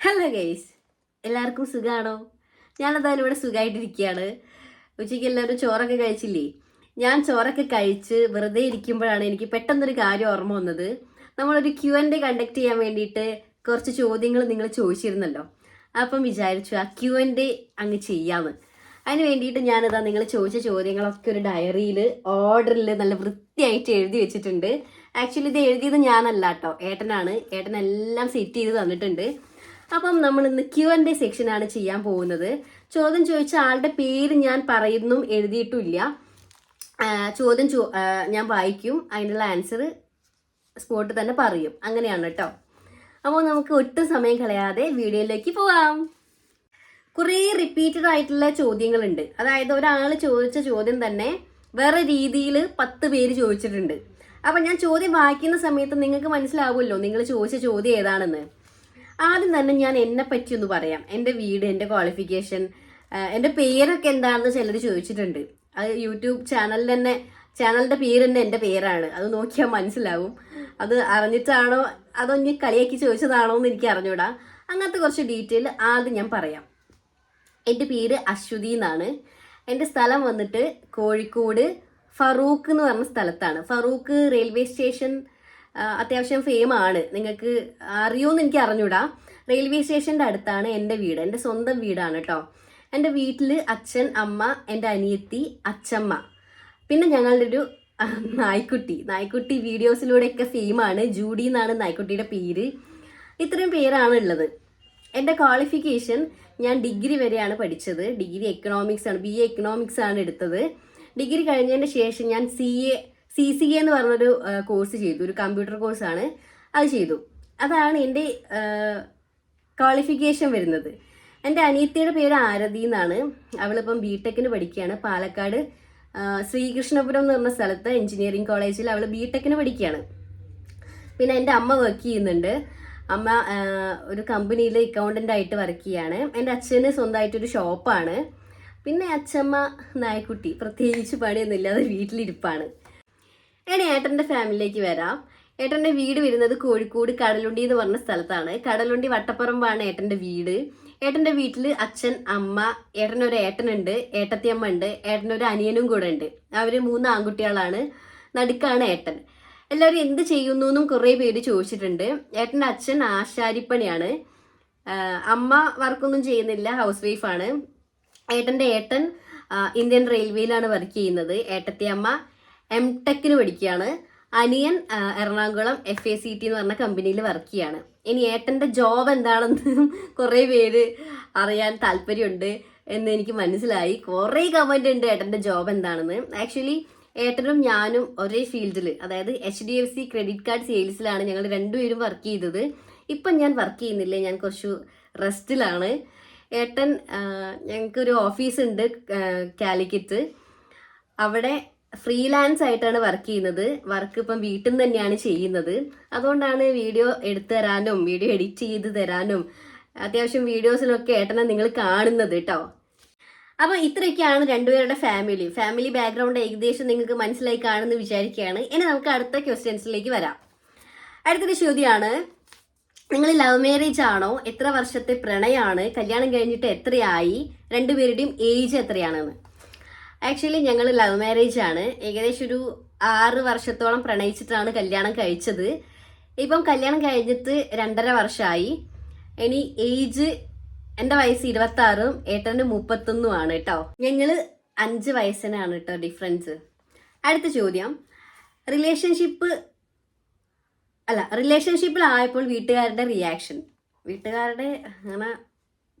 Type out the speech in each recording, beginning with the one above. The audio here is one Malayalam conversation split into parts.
ഹലോ ഗൈസ്, എല്ലാവർക്കും സുഖമാണോ? ഞാനെന്തായാലും ഇവിടെ സുഖമായിട്ടിരിക്കുകയാണ്. ഉച്ചയ്ക്ക് എല്ലാവരും ചോറൊക്കെ കഴിച്ചില്ലേ? ഞാൻ ചോറൊക്കെ കഴിച്ച് വെറുതെ ഇരിക്കുമ്പോഴാണ് എനിക്ക് പെട്ടെന്നൊരു കാര്യം ഓർമ്മ വന്നത്. നമ്മളൊരു Q&A കണ്ടക്ട് ചെയ്യാൻ വേണ്ടിയിട്ട് കുറച്ച് ചോദ്യങ്ങൾ നിങ്ങൾ ചോദിച്ചിരുന്നല്ലോ. അപ്പം വിചാരിച്ചു ആ Q&A അങ്ങ് ചെയ്യാമെന്ന്. അതിന് വേണ്ടിയിട്ട് ഞാനിതാ നിങ്ങൾ ചോദിച്ച ചോദ്യങ്ങളൊക്കെ ഒരു ഡയറിയിൽ ഓർഡറിൽ നല്ല വൃത്തിയായിട്ട് എഴുതി വെച്ചിട്ടുണ്ട്. ആക്ച്വലി ഇത് എഴുതിയത് ഞാനല്ല കേട്ടോ, ഏട്ടനാണ്. ഏട്ടനെല്ലാം സെറ്റ് ചെയ്ത് തന്നിട്ടുണ്ട്. അപ്പം നമ്മൾ ഇന്ന് Q&A സെക്ഷനാണ് ചെയ്യാൻ പോകുന്നത്. ചോദ്യം ചോദിച്ച ആളുടെ പേര് ഞാൻ പറയുന്നും എഴുതിയിട്ടുമില്ല. ചോദ്യം ഞാൻ വായിക്കും, അതിനുള്ള ആൻസർ സ്പോട്ടിൽ തന്നെ പറയും. അങ്ങനെയാണ് കേട്ടോ. അപ്പോൾ നമുക്ക് ഒട്ടും സമയം കളയാതെ വീഡിയോയിലേക്ക് പോവാം. കുറേ റിപ്പീറ്റഡ് ആയിട്ടുള്ള ചോദ്യങ്ങളുണ്ട്. അതായത് ഒരാൾ ചോദിച്ച ചോദ്യം തന്നെ വേറെ രീതിയിൽ 10 പേര് ചോദിച്ചിട്ടുണ്ട്. അപ്പം ഞാൻ ചോദ്യം വായിക്കുന്ന സമയത്ത് നിങ്ങൾക്ക് മനസ്സിലാവുമല്ലോ നിങ്ങൾ ചോദിച്ച ചോദ്യം ഏതാണെന്ന്. ആദ്യം തന്നെ ഞാൻ എന്നെ പറ്റി ഒന്ന് പറയാം. എൻ്റെ വീട്, എൻ്റെ ക്വാളിഫിക്കേഷൻ, എൻ്റെ പേരൊക്കെ എന്താണെന്ന് ചിലർ ചോദിച്ചിട്ടുണ്ട്. അത് യൂട്യൂബ് ചാനലിൽ തന്നെ, ചാനലിൻ്റെ പേര് തന്നെ എൻ്റെ പേരാണ്. അത് നോക്കിയാൽ മനസ്സിലാവും. അത് അറിഞ്ഞിട്ടാണോ അതോ ഇനി കളിയാക്കി ചോദിച്ചതാണോ എന്ന് എനിക്ക് അറിഞ്ഞൂടാ. അങ്ങനത്തെ കുറച്ച് ഡീറ്റെയിൽ ആദ്യം ഞാൻ പറയാം. എൻ്റെ പേര് അശ്വതി എന്നാണ്. എൻ്റെ സ്ഥലം വന്നിട്ട് കോഴിക്കോട് ഫറൂഖ് എന്ന് പറഞ്ഞ സ്ഥലത്താണ്. ഫറൂഖ് റെയിൽവേ സ്റ്റേഷൻ അത്യാവശ്യം ഫെയിമാണ്. നിങ്ങൾക്ക് അറിയുമെന്ന് എനിക്ക് അറിഞ്ഞൂടാ. റെയിൽവേ സ്റ്റേഷൻ്റെ അടുത്താണ് എൻ്റെ വീട്. എൻ്റെ സ്വന്തം വീടാണ് കേട്ടോ. എൻ്റെ വീട്ടിൽ അച്ഛൻ, അമ്മ, എൻ്റെ അനിയത്തി, അച്ഛമ്മ, പിന്നെ ഞങ്ങളുടെ ഒരു നായ്ക്കുട്ടി വീഡിയോസിലൂടെയൊക്കെ ഫെയിമാണ്. ജൂഡി എന്നാണ് നായ്ക്കുട്ടിയുടെ പേര്. ഇത്രയും പേരാണ് ഉള്ളത്. എൻ്റെ ക്വാളിഫിക്കേഷൻ, ഞാൻ ഡിഗ്രി വരെയാണ് പഠിച്ചത്. ഡിഗ്രി എക്കണോമിക്സ് ആണ്, BA എക്കണോമിക്സ് ആണ് എടുത്തത്. ഡിഗ്രി കഴിഞ്ഞതിന് ശേഷം ഞാൻ CCA എന്ന് പറഞ്ഞൊരു കോഴ്സ് ചെയ്തു. ഒരു കമ്പ്യൂട്ടർ കോഴ്സാണ്, അത് ചെയ്തു. അതാണ് എൻ്റെ ക്വാളിഫിക്കേഷൻ വരുന്നത്. എൻ്റെ അനിയത്തിയുടെ പേര് ആരതി എന്നാണ്. അവളിപ്പം BTechന് പഠിക്കുകയാണ്. പാലക്കാട് ശ്രീകൃഷ്ണപുരം എന്ന് പറഞ്ഞ സ്ഥലത്ത് എഞ്ചിനീയറിംഗ് കോളേജിൽ അവൾ BTechന് പഠിക്കുകയാണ്. പിന്നെ എൻ്റെ അമ്മ വർക്ക് ചെയ്യുന്നുണ്ട്. അമ്മ ഒരു കമ്പനിയിൽ അക്കൗണ്ടൻ്റ് ആയിട്ട് വർക്ക് ചെയ്യാണ്. എൻ്റെ അച്ഛന് സ്വന്തമായിട്ടൊരു ഷോപ്പാണ്. പിന്നെ അച്ഛമ്മ നായക്കുട്ടി പ്രത്യേകിച്ച് പണിയൊന്നുമില്ലാതെ വീട്ടിലിരിപ്പാണ്. ഇനി ഏട്ടൻ്റെ ഫാമിലിയിലേക്ക് വരാം. ഏട്ടൻ്റെ വീട് വരുന്നത് കോഴിക്കോട് കടലുണ്ടി എന്ന് പറഞ്ഞ സ്ഥലത്താണ്. കടലുണ്ടി വട്ടപ്പറമ്പാണ് ഏട്ടൻ്റെ വീട്. ഏട്ടൻ്റെ വീട്ടിൽ അച്ഛൻ, അമ്മ, ഏട്ടനൊരു ഏട്ടനുണ്ട്, ഏട്ടത്തിയമ്മ ഉണ്ട്, ഏട്ടനൊരു അനിയനും കൂടെ ഉണ്ട്. അവർ 3 ആൺകുട്ടികളാണ്. നടുക്കാണ് ഏട്ടൻ. എല്ലാവരും എന്ത് ചെയ്യുന്നു എന്നും കുറേ പേര് ചോദിച്ചിട്ടുണ്ട്. ഏട്ടൻ്റെ അച്ഛൻ ആശാരിപ്പണിയാണ്. അമ്മ വർക്കൊന്നും ചെയ്യുന്നില്ല, ഹൗസ് വൈഫാണ്. ഏട്ടൻ്റെ ഏട്ടൻ ഇന്ത്യൻ റെയിൽവേയിലാണ് വർക്ക് ചെയ്യുന്നത്. ഏട്ടത്തിയമ്മ MTechന് പഠിക്കുകയാണ്. അനിയൻ എറണാകുളം FACT എന്ന് പറഞ്ഞ കമ്പനിയിൽ വർക്ക് ചെയ്യാണ്. ഇനി ഏട്ടൻ്റെ ജോബ് എന്താണെന്ന് കുറേ പേര് അറിയാൻ താല്പര്യമുണ്ട് എന്ന് എനിക്ക് മനസ്സിലായി. കുറേ കമൻ്റ് ഉണ്ട് ഏട്ടൻ്റെ ജോബ് എന്താണെന്ന്. ആക്ച്വലി ഏട്ടനും ഞാനും ഒരേ ഫീൽഡിൽ, അതായത് HDFC ക്രെഡിറ്റ് കാർഡ് സെയിൽസിലാണ് ഞങ്ങൾ രണ്ടുപേരും വർക്ക് ചെയ്തത്. ഇപ്പം ഞാൻ വർക്ക് ചെയ്യുന്നില്ല, ഞാൻ കുറച്ച് റെസ്റ്റിലാണ്. ഏട്ടൻ, ഞങ്ങൾക്കൊരു ഓഫീസ് ഉണ്ട് കാലിക്കറ്റ്. അവിടെ ഫ്രീലാൻസ് ആയിട്ടാണ് വർക്ക് ചെയ്യുന്നത്. വർക്ക് ഇപ്പം വീട്ടിൽ നിന്ന് തന്നെയാണ് ചെയ്യുന്നത്. അതുകൊണ്ടാണ് വീഡിയോ എടുത്തു തരാനും വീഡിയോ എഡിറ്റ് ചെയ്ത് തരാനും അത്യാവശ്യം വീഡിയോസിലൊക്കെ ഏട്ടനെ നിങ്ങൾ കാണുന്നത് കേട്ടോ. അപ്പോൾ ഇത്രയൊക്കെയാണ് രണ്ടുപേരുടെ ഫാമിലി ബാക്ക്ഗ്രൗണ്ട് ഏകദേശം നിങ്ങൾക്ക് മനസ്സിലായി കാണുമെന്ന് വിചാരിക്കുകയാണ്. ഇനി നമുക്ക് അടുത്ത ക്വസ്റ്റ്യൻസിലേക്ക് വരാം. അടുത്തൊരു ചോദ്യമാണ്, നിങ്ങൾ ലവ് മാരേജ് ആണോ? എത്ര വർഷത്തെ പ്രണയമാണ്? കല്യാണം കഴിഞ്ഞിട്ട് എത്രയായി? രണ്ടുപേരുടെയും ഏജ് എത്രയാണെന്ന്. ആക്ച്വലി ഞങ്ങൾ ലവ് മാരേജ് ആണ്. ഏകദേശം ഒരു 6 വർഷത്തോളം പ്രണയിച്ചിട്ടാണ് കല്യാണം കഴിച്ചത്. ഇപ്പം കല്യാണം കഴിഞ്ഞിട്ട് 2.5 വർഷമായി. ഇനി ഏജ്, എൻ്റെ വയസ്സ് 26ഉം ഏട്ടൻ്റെ 31ഉം ആണ് കേട്ടോ. ഞങ്ങൾ 5 വയസ്സിനാണ് കേട്ടോ ഡിഫറൻസ്. അടുത്ത ചോദ്യം, റിലേഷൻഷിപ്പിലായപ്പോൾ വീട്ടുകാരുടെ റിയാക്ഷൻ. വീട്ടുകാരുടെ അങ്ങനെ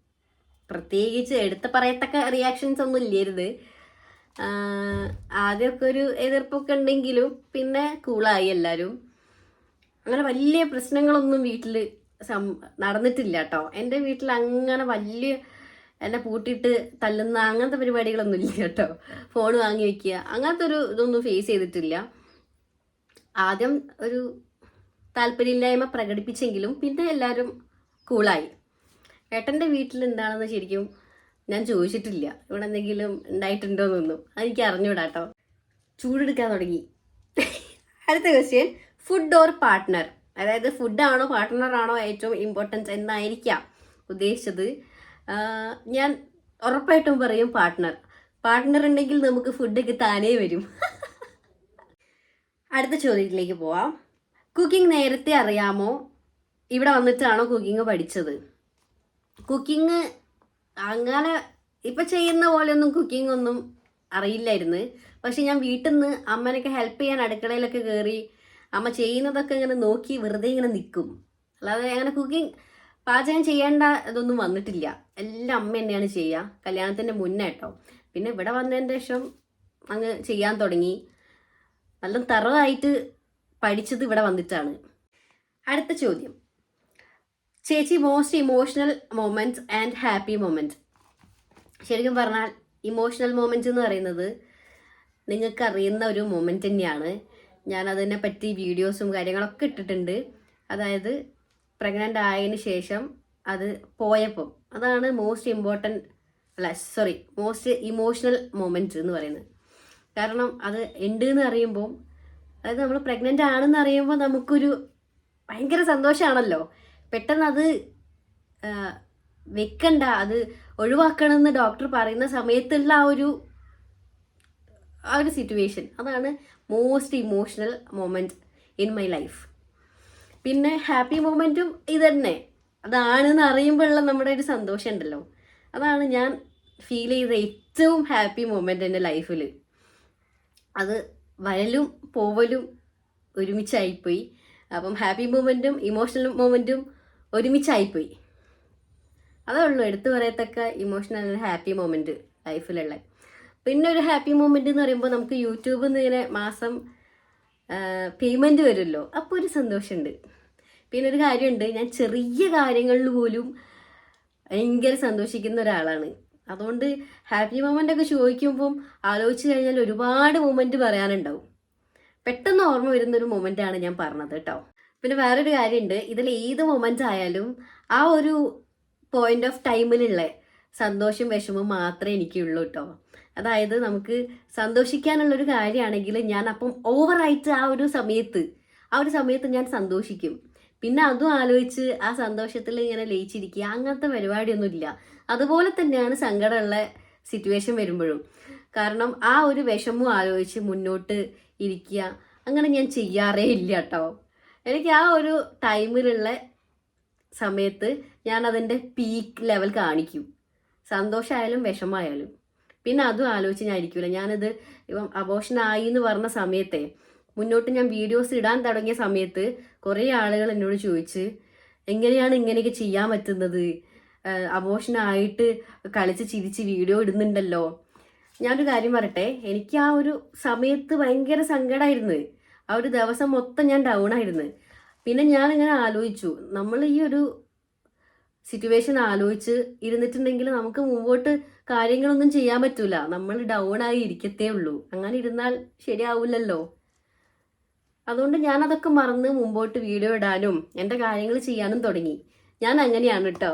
പ്രത്യേകിച്ച് എടുത്ത് പറയത്തക്ക റിയാക്ഷൻസ് ഒന്നും ഇല്ലായിരുന്നു. ആദ്യമൊക്കെ ഒരു എതിർപ്പൊക്കെ ഉണ്ടെങ്കിലും പിന്നെ കൂളായി എല്ലാവരും. അങ്ങനെ വലിയ പ്രശ്നങ്ങളൊന്നും വീട്ടിൽ നടന്നിട്ടില്ല കേട്ടോ. എൻ്റെ വീട്ടിൽ അങ്ങനെ വലിയ എന്നെ പൂട്ടിയിട്ട് തല്ലുന്ന അങ്ങനത്തെ പരിപാടികളൊന്നും ഇല്ല കേട്ടോ. ഫോൺ വാങ്ങി വെക്കുക അങ്ങനത്തെ ഒരു ഇതൊന്നും ഫേസ് ചെയ്തിട്ടില്ല. ആദ്യം ഒരു താല്പര്യമില്ലായ്മ പ്രകടിപ്പിച്ചെങ്കിലും പിന്നെ എല്ലാവരും കൂളായി. ഏട്ടൻ്റെ വീട്ടിൽ എന്താണെന്ന് ശരിക്കും ഞാൻ ചോദിച്ചിട്ടില്ല. ഇവിടെ എന്തെങ്കിലും ഉണ്ടായിട്ടുണ്ടോയെന്നൊന്നും അതെനിക്ക് അറിഞ്ഞൂടാ കേട്ടോ. ചൂടെടുക്കാൻ തുടങ്ങി. അടുത്ത ക്വസ്റ്റ്യൻ, ഫുഡ് ഓർ പാർട്ട്ണർ? അതായത് ഫുഡാണോ പാർട്ട്ണറാണോ ഏറ്റവും ഇമ്പോർട്ടൻസ് എന്നായിരിക്കാം ഉദ്ദേശിച്ചത്. ഞാൻ ഉറപ്പായിട്ടും പറയും പാർട്ട്ണർ ഉണ്ടെങ്കിൽ നമുക്ക് ഫുഡൊക്കെ താനേ വരും. അടുത്ത ചോദ്യത്തിലേക്ക് പോവാം. കുക്കിംഗ് നേരത്തെ അറിയാമോ? ഇവിടെ വന്നിട്ടാണോ കുക്കിംഗ് പഠിച്ചത്? കുക്കിംഗ് അങ്ങനെ ഇപ്പം ചെയ്യുന്ന പോലെയൊന്നും കുക്കിംഗ് ഒന്നും അറിയില്ലായിരുന്നു. പക്ഷെ ഞാൻ വീട്ടിൽ നിന്ന് അമ്മനൊക്കെ ഹെൽപ്പ് ചെയ്യാൻ അടുക്കളയിലൊക്കെ കയറി അമ്മ ചെയ്യുന്നതൊക്കെ ഇങ്ങനെ നോക്കി വെറുതെ ഇങ്ങനെ നിൽക്കും. അല്ലാതെ അങ്ങനെ കുക്കിംഗ് പാചകം ചെയ്യേണ്ട ഇതൊന്നും വന്നിട്ടില്ല. എല്ലാം അമ്മ തന്നെയാണ് ചെയ്യുക, കല്യാണത്തിൻ്റെ മുന്നേ കേട്ടോ. പിന്നെ ഇവിടെ വന്നതിന് ശേഷം അങ്ങ് ചെയ്യാൻ തുടങ്ങി. നല്ല തറവായിട്ട് പഠിച്ചത് ഇവിടെ വന്നിട്ടാണ്. അടുത്ത ചോദ്യം, ചേച്ചി most emotional moments and happy moment. ശരിക്കും പറഞ്ഞാൽ ഇമോഷണൽ മൊമെൻറ്റ് എന്ന് പറയുന്നത് നിങ്ങൾക്ക് അറിയുന്ന ഒരു മൊമെൻറ്റ് തന്നെയാണ്. ഞാൻ അതിനെ പറ്റി വീഡിയോസും കാര്യങ്ങളൊക്കെ ഇട്ടിട്ടുണ്ട്. അതായത് പ്രഗ്നൻ്റ് ആയതിനു ശേഷം അത് പോയപ്പം, അതാണ് മോസ്റ്റ് ഇമോഷണൽ മൊമെൻറ്റ് എന്ന് പറയുന്നത്. കാരണം അത് ഉണ്ട് എന്ന് അറിയുമ്പോൾ, അതായത് നമ്മൾ പ്രഗ്നൻ്റ് ആണെന്ന് അറിയുമ്പോൾ നമുക്കൊരു ഭയങ്കര സന്തോഷമാണല്ലോ. പെട്ടെന്ന് അത് വെക്കണ്ട, അത് ഒഴിവാക്കണമെന്ന് ഡോക്ടർ പറയുന്ന സമയത്തുള്ള ആ ഒരു സിറ്റുവേഷൻ, അതാണ് most emotional moment in my life. പിന്നെ ഹാപ്പി മൊമെൻറ്റും ഇത് തന്നെ, അതാണെന്ന് അറിയുമ്പോഴുള്ള നമ്മുടെ ഒരു സന്തോഷം ഉണ്ടല്ലോ, അതാണ് ഞാൻ ഫീൽ ചെയ്ത ഏറ്റവും ഹാപ്പി മൊമെൻറ്റ് എൻ്റെ ലൈഫിൽ. അത് വരലും പോവലും ഒരുമിച്ചായിപ്പോയി. അപ്പം ഹാപ്പി മൊമെൻറ്റും ഇമോഷണൽ മൊമെൻറ്റും ഒരുമിച്ചായിപ്പോയി. അതേ ഉള്ളൂ എടുത്തു പറയത്തക്ക ഇമോഷണൽ ഹാപ്പി മൊമെൻറ്റ് ലൈഫിലുള്ള. പിന്നെ ഒരു ഹാപ്പി മൊമെൻറ്റ് എന്ന് പറയുമ്പോൾ നമുക്ക് യൂട്യൂബിൽ നിന്ന് ഇങ്ങനെ മാസം പേയ്മെൻറ്റ് വരുമല്ലോ, അപ്പോൾ ഒരു സന്തോഷമുണ്ട്. പിന്നെ ഒരു കാര്യമുണ്ട്, ഞാൻ ചെറിയ കാര്യങ്ങളിൽ പോലും ഭയങ്കര സന്തോഷിക്കുന്ന ഒരാളാണ്. അതുകൊണ്ട് ഹാപ്പി മൊമെൻ്റ് ഒക്കെ ചോദിക്കുമ്പം ആലോചിച്ച് കഴിഞ്ഞാൽ ഒരുപാട് മൊമെൻറ്റ് പറയാനുണ്ടാവും. പെട്ടെന്ന് ഓർമ്മ വരുന്നൊരു മൊമെൻ്റാണ് ഞാൻ പറഞ്ഞത് കേട്ടോ. പിന്നെ വേറൊരു കാര്യമുണ്ട്, ഇതിൽ ഏത് മൊമെൻ്റ് ആയാലും ആ ഒരു പോയിന്റ് ഓഫ് ടൈമിലുള്ള സന്തോഷം വിഷമം മാത്രമേ എനിക്കുള്ളൂ കേട്ടോ. അതായത് നമുക്ക് സന്തോഷിക്കാനുള്ളൊരു കാര്യമാണെങ്കിൽ ഞാൻ അപ്പം ഓവറായിട്ട് ആ ഒരു സമയത്ത് ഞാൻ സന്തോഷിക്കും. പിന്നെ അതും ആലോചിച്ച് ആ സന്തോഷത്തിൽ ഇങ്ങനെ ലയിച്ചിരിക്കുക, അങ്ങനത്തെ പരിപാടിയൊന്നുമില്ല. അതുപോലെ തന്നെയാണ് സങ്കടമുള്ള സിറ്റുവേഷൻ വരുമ്പോഴും. കാരണം ആ ഒരു വിഷമം ആലോചിച്ച് മുന്നോട്ട് ഇരിക്കുക, അങ്ങനെ ഞാൻ ചെയ്യാറേ ഇല്ല കേട്ടോ. എനിക്ക് ആ ഒരു ടൈമിലുള്ള സമയത്ത് ഞാൻ അതിൻ്റെ പീക്ക് ലെവൽ കാണിക്കും, സന്തോഷമായാലും വിഷമമായാലും. പിന്നെ അതും ആലോചിച്ച് ഞാൻ ഇരിക്കില്ല. ഞാനിത് ഇപ്പം അബോർഷനായി എന്ന് പറഞ്ഞ സമയത്തെ മുന്നോട്ട് ഞാൻ വീഡിയോസ് ഇടാൻ തുടങ്ങിയ സമയത്ത് കുറേ ആളുകൾ എന്നോട് ചോദിച്ച്, എങ്ങനെയാണ് ഇങ്ങനെയൊക്കെ ചെയ്യാൻ പറ്റുന്നത്, അബോർഷനായിട്ട് കളിച്ച് ചിരിച്ച് വീഡിയോ ഇടുന്നുണ്ടല്ലോ. ഞാനൊരു കാര്യം പറയട്ടെ, എനിക്ക് ആ ഒരു സമയത്ത് ഭയങ്കര സങ്കടമായിരുന്നു. ആ ഒരു ദിവസം മൊത്തം ഞാൻ ഡൗൺ ആയിരുന്നു. പിന്നെ ഞാനിങ്ങനെ ആലോചിച്ചു, നമ്മൾ ഈ ഒരു സിറ്റുവേഷൻ ആലോചിച്ച് ഇരുന്നിട്ടുണ്ടെങ്കിൽ നമുക്ക് മുമ്പോട്ട് കാര്യങ്ങളൊന്നും ചെയ്യാൻ പറ്റൂല, നമ്മൾ ഡൗൺ ആയി ഇരിക്കത്തേ ഉള്ളൂ. അങ്ങനെ ഇരുന്നാൽ ശരിയാവില്ലല്ലോ. അതുകൊണ്ട് ഞാനതൊക്കെ മറന്ന് മുമ്പോട്ട് വീഡിയോ ഇടാനും എൻ്റെ കാര്യങ്ങൾ ചെയ്യാനും തുടങ്ങി. ഞാൻ അങ്ങനെയാണ് കേട്ടോ.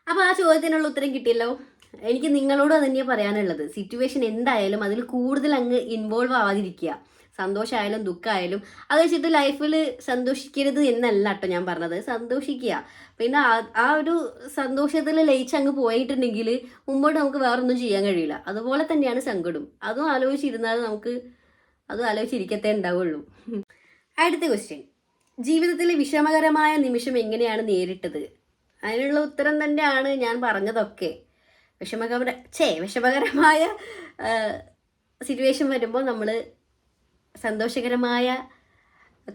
അപ്പോൾ ആ ചോദ്യത്തിനുള്ള ഉത്തരം കിട്ടിയല്ലോ. എനിക്ക് നിങ്ങളോട് തന്നെയാണ് പറയാനുള്ളത്, സിറ്റുവേഷൻ എന്തായാലും അതിൽ കൂടുതൽ അങ്ങ് ഇൻവോൾവ് ആവാതിരിക്കുക. സന്തോഷമായാലും ദുഃഖമായാലും അത് വെച്ചിട്ട് ലൈഫിൽ സന്തോഷിക്കരുത് എന്നല്ല കേട്ടോ ഞാൻ പറഞ്ഞത്. സന്തോഷിക്കുക, പിന്നെ ആ ഒരു സന്തോഷത്തിൽ ലയിച്ച് അങ്ങ് പോയിട്ടുണ്ടെങ്കിൽ മുമ്പോട്ട് നമുക്ക് വേറൊന്നും ചെയ്യാൻ കഴിയില്ല. അതുപോലെ തന്നെയാണ് സങ്കടം, അതും ആലോചിച്ചിരുന്നാൽ നമുക്ക് അതും ആലോചിച്ചിരിക്കത്തേ ഉണ്ടാവുള്ളൂ. അടുത്ത ക്വസ്റ്റ്യൻ, ജീവിതത്തിലെ വിഷമകരമായ നിമിഷം എങ്ങനെയാണ് നേരിട്ടത്? അതിനുള്ള ഉത്തരം തന്നെയാണ് ഞാൻ പറഞ്ഞതൊക്കെ. വിഷമകരമായ സിറ്റുവേഷൻ വരുമ്പോൾ നമ്മൾ സന്തോഷകരമായ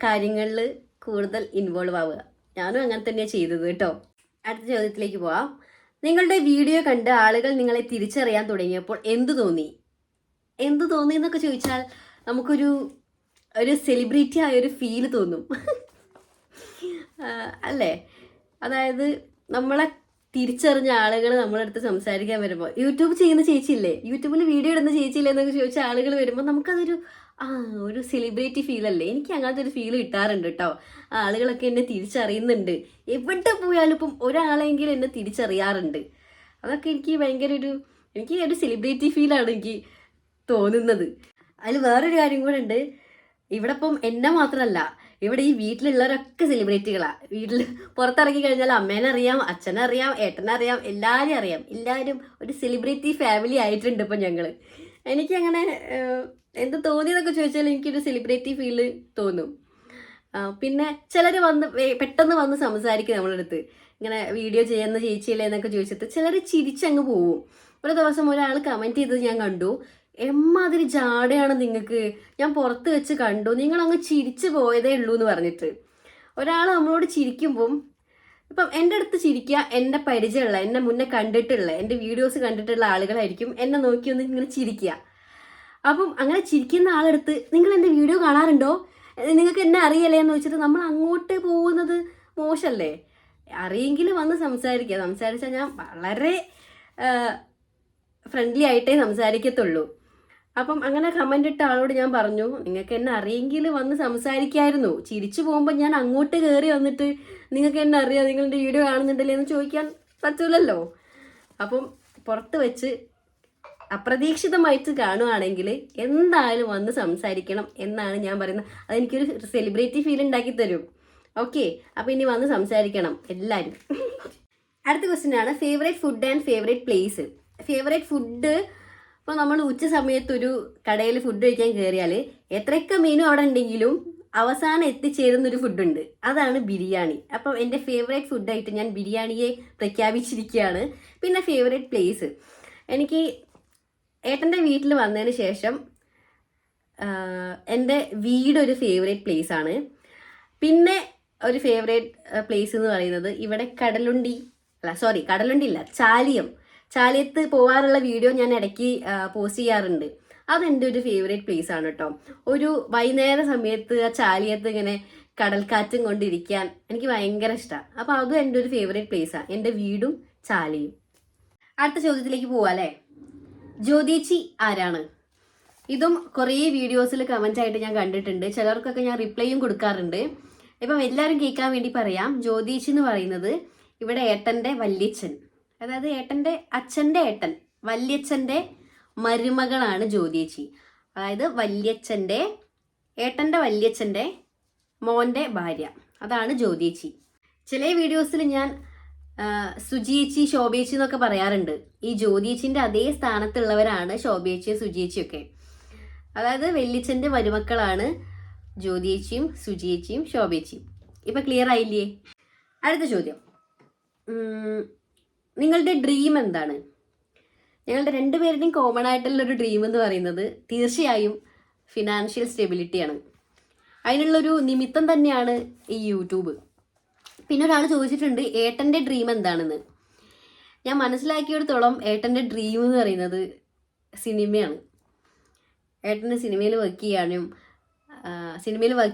കാര്യങ്ങളിൽ കൂടുതൽ ഇൻവോൾവ് ആവുക. ഞാനും അങ്ങനെ തന്നെയാണ് ചെയ്തത് കേട്ടോ. അടുത്ത ചോദ്യത്തിലേക്ക് പോവാം. നിങ്ങളുടെ വീഡിയോ കണ്ട് ആളുകൾ നിങ്ങളെ തിരിച്ചറിയാൻ തുടങ്ങിയപ്പോൾ എന്തു തോന്നി എന്നൊക്കെ ചോദിച്ചാൽ നമുക്കൊരു സെലിബ്രിറ്റി ആയൊരു ഫീല് തോന്നും. അല്ലേ? അതായത് നമ്മളെ തിരിച്ചറിഞ്ഞ ആളുകൾ നമ്മളെ അടുത്ത് സംസാരിക്കാൻ വരുമ്പോൾ, യൂട്യൂബ് ചെയ്യുന്ന ചേച്ചിയില്ലേ, യൂട്യൂബിൽ വീഡിയോ ഇടുന്ന ചേച്ചിയില്ലേ എന്നൊക്കെ ചോദിച്ച ആളുകൾ വരുമ്പോൾ നമുക്കതൊരു ഒരു സെലിബ്രിറ്റി ഫീലല്ലേ. എനിക്ക് അങ്ങനത്തെ ഒരു ഫീൽ കിട്ടാറുണ്ട് കേട്ടോ. ആളുകളൊക്കെ എന്നെ തിരിച്ചറിയുന്നുണ്ട്, എവിടെ പോയാലും ഇപ്പം ഒരാളെങ്കിലും എന്നെ തിരിച്ചറിയാറുണ്ട്. അതൊക്കെ എനിക്ക് ഭയങ്കര എനിക്ക് ഒരു സെലിബ്രിറ്റി ഫീലാണ് എനിക്ക് തോന്നുന്നത്. അതിൽ വേറൊരു കാര്യം കൂടെ ഉണ്ട്. ഇവിടെ ഇപ്പം എന്നെ മാത്രമല്ല, ഇവിടെ ഈ വീട്ടിലുള്ളവരൊക്കെ സെലിബ്രിറ്റികളാണ്. വീട്ടിൽ പുറത്തിറങ്ങി കഴിഞ്ഞാൽ അമ്മേനെ അറിയാം, അച്ഛനെ അറിയാം, ഏട്ടനെ അറിയാം, എല്ലാവരും അറിയാം. എല്ലാവരും ഒരു സെലിബ്രിറ്റി ഫാമിലി ആയിട്ടുണ്ട് ഇപ്പം ഞങ്ങൾ. എനിക്കങ്ങനെ എന്ത് തോന്നിയതൊക്കെ ചോദിച്ചാൽ എനിക്കൊരു സെലിബ്രിറ്റി ഫീല് തോന്നും. പിന്നെ ചിലർ വന്ന് പെട്ടെന്ന് വന്ന് സംസാരിക്കും നമ്മളടുത്ത്, ഇങ്ങനെ വീഡിയോ ചെയ്യുന്ന ചേച്ചിയല്ലേ എന്നൊക്കെ ചോദിച്ചിട്ട് ചിലർ ചിരിച്ചങ്ങ് പോവും. ഒരു ദിവസം ഒരാൾ കമൻറ്റ് ചെയ്തത് ഞാൻ കണ്ടു, എമ്മാതിരി ജാടയാണ് നിങ്ങൾക്ക്, ഞാൻ പുറത്ത് വെച്ച് കണ്ടു, നിങ്ങൾ അങ്ങ് ചിരിച്ചു പോയതേ ഉള്ളൂ എന്ന് പറഞ്ഞിട്ട്. ഒരാൾ നമ്മളോട് ചിരിക്കുമ്പം ഇപ്പം എൻ്റെ അടുത്ത് ചിരിക്കുക എൻ്റെ പരിചയമുള്ള, എന്നെ മുന്നേ കണ്ടിട്ടുള്ള, എൻ്റെ വീഡിയോസ് കണ്ടിട്ടുള്ള ആളുകളായിരിക്കും എന്നെ നോക്കി ഒന്ന് ഇങ്ങനെ ചിരിക്കുക. അപ്പം അങ്ങനെ ചിരിക്കുന്ന ആളെടുത്ത് നിങ്ങൾ എൻ്റെ വീഡിയോ കാണാറുണ്ടോ, നിങ്ങൾക്ക് എന്നെ അറിയല്ലേ എന്ന് വെച്ചിട്ട് നമ്മൾ അങ്ങോട്ട് പോകുന്നത് മോശമല്ലേ? അറിയെങ്കിൽ വന്ന് സംസാരിച്ചാൽ ഞാൻ വളരെ ഫ്രണ്ട്ലി ആയിട്ടേ സംസാരിക്കത്തുള്ളൂ. അപ്പം അങ്ങനെ കമൻ്റ് ഇട്ട ആളോട് ഞാൻ പറഞ്ഞു, നിങ്ങൾക്ക് എന്നെ അറിയെങ്കിൽ വന്ന് സംസാരിക്കായിരുന്നു. ചിരിച്ചു പോകുമ്പോൾ ഞാൻ അങ്ങോട്ട് കയറി വന്നിട്ട് നിങ്ങൾക്ക് എന്നെ അറിയാം, നിങ്ങളുടെ വീഡിയോ കാണുന്നുണ്ടല്ലേ എന്ന് ചോദിക്കാൻ പറ്റൂലല്ലോ. അപ്പം പുറത്ത് വെച്ച് അപ്രതീക്ഷിതമായിട്ട് കാണുകയാണെങ്കിൽ എന്തായാലും വന്ന് സംസാരിക്കണം എന്നാണ് ഞാൻ പറയുന്നത്. അതെനിക്കൊരു സെലിബ്രിറ്റി ഫീൽ ഉണ്ടാക്കി തരും. ഓക്കെ, അപ്പം ഇനി വന്ന് സംസാരിക്കണം എല്ലാവരും. അടുത്ത ക്വസ്റ്റ്യൻ ആണ് favourite food and favourite place. Favourite food, ഇപ്പോൾ നമ്മൾ ഉച്ച സമയത്തൊരു കടയിൽ ഫുഡ് കഴിക്കാൻ കയറിയാൽ എത്രയൊക്കെ മെനു അവിടെ ഉണ്ടെങ്കിലും അവസാനം എത്തിച്ചേരുന്നൊരു ഫുഡുണ്ട്, അതാണ് ബിരിയാണി. അപ്പം എൻ്റെ ഫേവറേറ്റ് ഫുഡായിട്ട് ഞാൻ ബിരിയാണിയെ പ്രഖ്യാപിച്ചിരിക്കുകയാണ്. പിന്നെ ഫേവറേറ്റ് പ്ലേസ്, എനിക്ക് ഏട്ടൻ്റെ വീട്ടിൽ വന്നതിന് ശേഷം എൻ്റെ വീടൊരു ഫേവറേറ്റ് പ്ലേസ് ആണ്. പിന്നെ ഒരു ഫേവറേറ്റ് പ്ലേസ് എന്ന് പറയുന്നത് ഇവിടെ കടലുണ്ടി ഇല്ല, ചാലിയത്ത് പോകാറുള്ള വീഡിയോ ഞാൻ ഇടയ്ക്ക് പോസ്റ്റ് ചെയ്യാറുണ്ട്. അതെൻ്റെ ഒരു ഫേവറേറ്റ് പ്ലേസ് ആണ് കേട്ടോ. ഒരു വൈകുന്നേര സമയത്ത് ആ ചാലിയത്ത് ഇങ്ങനെ കടൽക്കാറ്റും കൊണ്ടിരിക്കാൻ എനിക്ക് ഭയങ്കര ഇഷ്ടമാണ്. അപ്പോൾ അതും എൻ്റെ ഒരു ഫേവറേറ്റ് പ്ലേസാണ്, എൻ്റെ വീടും ചാലിയും. അടുത്ത ചോദ്യത്തിലേക്ക് പോവാല്ലേ. ജ്യോതിച്ചി ആരാണ്? ഇതും കുറേ വീഡിയോസിൽ കമൻ്റ് ആയിട്ട് ഞാൻ കണ്ടിട്ടുണ്ട്. ചിലർക്കൊക്കെ ഞാൻ റിപ്ലൈയും കൊടുക്കാറുണ്ട്. ഇപ്പം എല്ലാവരും കേൾക്കാൻ വേണ്ടി പറയാം. ജ്യോതിച്ചി എന്ന് പറയുന്നത് ഇവിടെ ഏട്ടൻ്റെ വല്യച്ഛൻ, അതായത് ഏട്ടൻ്റെ അച്ഛൻ്റെ ഏട്ടൻ, വല്യച്ഛൻ്റെ മരുമകളാണ് ജ്യോതിച്ചി. അതായത് ഏട്ടൻ്റെ വല്യച്ഛൻ്റെ മോൻ്റെ ഭാര്യ, അതാണ് ജ്യോതിച്ചി. ചില വീഡിയോസിൽ ഞാൻ സുജിയേച്ചി, ശോഭേച്ചി എന്നൊക്കെ പറയാറുണ്ട്. ഈ ജ്യോതിച്ചിൻ്റെ അതേ സ്ഥാനത്തുള്ളവരാണ് ശോഭേച്ചിയും സുജിയേച്ചിയൊക്കെ. അതായത് വല്യച്ഛൻ്റെ മരുമക്കളാണ് ജ്യോതിയേച്ചിയും സുജിയേച്ചിയും ശോഭേച്ചിയും. ഇപ്പം ക്ലിയർ ആയില്ലേ? അടുത്ത ചോദ്യം, നിങ്ങളുടെ ഡ്രീം എന്താണ്? ഞങ്ങളുടെ രണ്ടുപേരുടെയും കോമൺ ആയിട്ടുള്ളൊരു ഡ്രീം എന്ന് പറയുന്നത് തീർച്ചയായും ഫിനാൻഷ്യൽ സ്റ്റെബിലിറ്റിയാണ്. അതിനുള്ളൊരു നിമിത്തം തന്നെയാണ് ഈ യൂട്യൂബ്. പിന്നെ ഒരാൾ ചോദിച്ചിട്ടുണ്ട് ഏട്ടൻ്റെ ഡ്രീം എന്താണെന്ന്. ഞാൻ മനസ്സിലാക്കിയെടുത്തോളം ഏട്ടൻ്റെ ഡ്രീം എന്ന് പറയുന്നത് സിനിമയാണ്. ഏട്ടന് സിനിമയിൽ വർക്ക്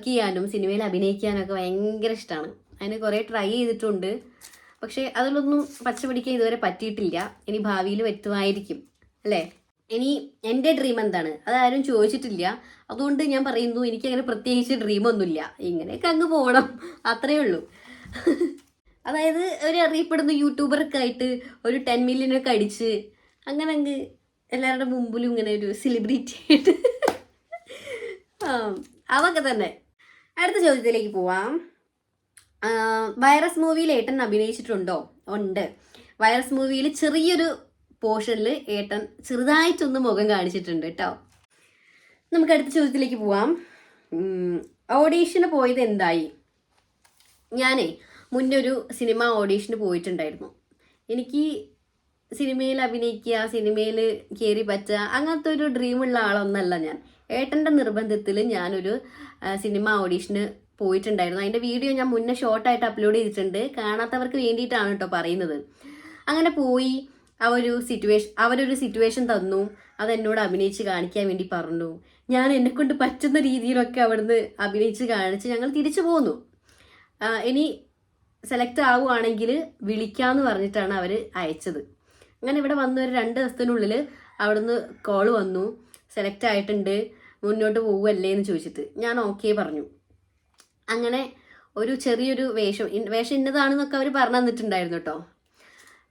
ചെയ്യാനും സിനിമയിൽ അഭിനയിക്കാനൊക്കെ ഭയങ്കര ഇഷ്ടമാണ്. അതിന് കുറേ ട്രൈ ചെയ്തിട്ടുണ്ട്, പക്ഷേ അതിലൊന്നും പച്ച പിടിക്കാൻ ഇതുവരെ പറ്റിയിട്ടില്ല. ഇനി ഭാവിയിൽ പറ്റുമായിരിക്കും അല്ലേ? ഇനി എൻ്റെ ഡ്രീം എന്താണ് അതാരും ചോദിച്ചിട്ടില്ല, അതുകൊണ്ട് ഞാൻ പറയുന്നു എനിക്കങ്ങനെ പ്രത്യേകിച്ച് ഡ്രീമൊന്നുമില്ല. ഇങ്ങനെയൊക്കെ അങ്ങ് പോകണം, അത്രയേ ഉള്ളൂ. അതായത് ഒരു അറിയപ്പെടുന്ന യൂട്യൂബറൊക്കെ ആയിട്ട് ഒരു 10 മില്യനൊക്കെ അടിച്ച് അങ്ങനെ അങ്ങ് എല്ലാവരുടെ മുമ്പിലും ഇങ്ങനെ ഒരു സെലിബ്രിറ്റി ആയിട്ട് അതൊക്കെ തന്നെ. അടുത്ത ചോദ്യത്തിലേക്ക് പോവാം. വൈറസ് മൂവിയിൽ ഏട്ടൻ അഭിനയിച്ചിട്ടുണ്ടോ? ഉണ്ട്. വൈറസ് മൂവിയിൽ ചെറിയൊരു പോർഷനിൽ ഏട്ടൻ ചെറുതായിട്ടൊന്ന് മുഖം കാണിച്ചിട്ടുണ്ട് കേട്ടോ. നമുക്ക് അടുത്ത ചോദ്യത്തിലേക്ക് പോവാം. ഓഡീഷന് പോയത് എന്തായി? ഞാനേ മുന്നേ ഒരു സിനിമ ഓഡീഷന് പോയിട്ടുണ്ടായിരുന്നു. എനിക്ക് സിനിമയിൽ അഭിനയിക്കുക, സിനിമയിൽ കയറി പറ്റുക, അങ്ങനത്തെ ഒരു ഡ്രീമുള്ള ആളൊന്നല്ല ഞാൻ. ഏട്ടൻ്റെ നിർബന്ധത്തിൽ ഞാനൊരു സിനിമ ഓഡീഷന് പോയിട്ടുണ്ടായിരുന്നു. അതിൻ്റെ വീഡിയോ ഞാൻ മുന്നേ ഷോർട്ടായിട്ട് അപ്ലോഡ് ചെയ്തിട്ടുണ്ട്. കാണാത്തവർക്ക് വേണ്ടിയിട്ടാണ് കേട്ടോ പറയുന്നത്. അങ്ങനെ പോയി അവരൊരു സിറ്റുവേഷൻ തന്നു, അതെന്നോട് അഭിനയിച്ച് കാണിക്കാൻ വേണ്ടി പറഞ്ഞു. ഞാൻ എന്നെക്കൊണ്ട് പറ്റുന്ന രീതിയിലൊക്കെ അവിടുന്ന് അഭിനയിച്ച് കാണിച്ച് ഞങ്ങൾ തിരിച്ചു പോന്നു. ഇനി സെലക്ട് ആവുകയാണെങ്കിൽ വിളിക്കാമെന്ന് പറഞ്ഞിട്ടാണ് അവർ അയച്ചത്. അങ്ങനെ ഇവിടെ വന്ന് ഒരു 2 ദിവസത്തിനുള്ളിൽ അവിടുന്ന് കോൾ വന്നു, സെലക്ട് ആയിട്ടുണ്ട്, മുന്നോട്ട് പോവുമല്ലേ എന്ന് ചോദിച്ചിട്ട്. ഞാൻ ഓക്കെ പറഞ്ഞു. അങ്ങനെ ഒരു ചെറിയൊരു വേഷം ഇന്നതാണെന്നൊക്കെ അവർ പറഞ്ഞു തന്നിട്ടുണ്ടായിരുന്നു കേട്ടോ.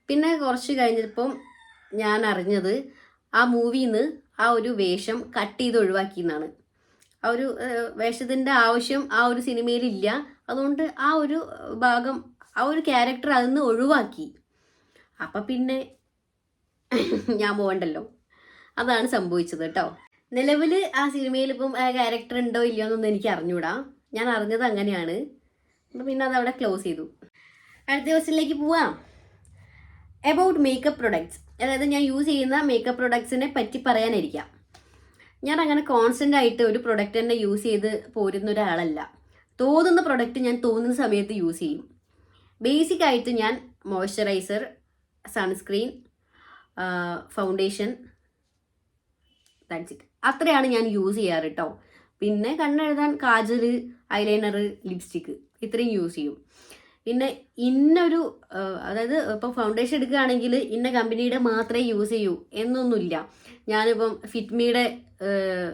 പിന്നെ കുറച്ച് കഴിഞ്ഞപ്പം ഞാൻ അറിഞ്ഞത് ആ മൂവിയിൽ നിന്ന് ആ ഒരു വേഷം കട്ട് ചെയ്ത് ഒഴിവാക്കിയെന്നാണ്. ആ ഒരു വേഷത്തിൻ്റെ ആവശ്യം ആ ഒരു സിനിമയിലില്ല. അതുകൊണ്ട് ആ ഒരു ഭാഗം, ആ ഒരു ക്യാരക്ടർ അതിൽ നിന്ന് ഒഴിവാക്കി. അപ്പം പിന്നെ ഞാൻ പോകണ്ടല്ലോ. അതാണ് സംഭവിച്ചത് കേട്ടോ. നിലവിൽ ആ സിനിമയിൽ ഇപ്പം ആ ക്യാരക്ടർ ഉണ്ടോ ഇല്ലയോ എന്നൊന്നും എനിക്ക് അറിഞ്ഞൂടാ. ഞാൻ അറിഞ്ഞത് അങ്ങനെയാണ്. അപ്പം പിന്നെ അതവിടെ ക്ലോസ് ചെയ്തു. അടുത്ത ക്വസ്റ്റ്യനിലേക്ക് പോവാം. എബൌട്ട് മേക്കപ്പ് പ്രൊഡക്ട്സ്, അതായത് ഞാൻ യൂസ് ചെയ്യുന്ന മേക്കപ്പ് പ്രൊഡക്ട്സിനെ പറ്റി പറയാനിരിക്കാം. ഞാൻ അങ്ങനെ കോൺസ്റ്റൻ്റ് ആയിട്ട് ഒരു പ്രൊഡക്റ്റ് തന്നെ യൂസ് ചെയ്ത് പോരുന്ന ഒരാളല്ല. തോന്നുന്ന പ്രൊഡക്റ്റ് ഞാൻ തോന്നുന്ന സമയത്ത് യൂസ് ചെയ്യും. ബേസിക് ആയിട്ട് ഞാൻ moisturiser, sunscreen, foundation, that's it. അത്രയാണ് ഞാൻ യൂസ് ചെയ്യാറ് കേട്ടോ. പിന്നെ കണ്ണെഴുതാൻ കാജൽ, ഐലൈനർ, ലിപ്സ്റ്റിക്ക് ഇത്രയും യൂസ് ചെയ്യും. പിന്നെ ഇന്നൊരു അതായത് ഇപ്പോൾ ഫൗണ്ടേഷൻ എടുക്കുകയാണെങ്കിൽ ഇന്ന കമ്പനിയുടെ മാത്രമേ യൂസ് ചെയ്യൂ എന്നൊന്നുമില്ല. ഞാനിപ്പം ഫിറ്റ്മിയുടെ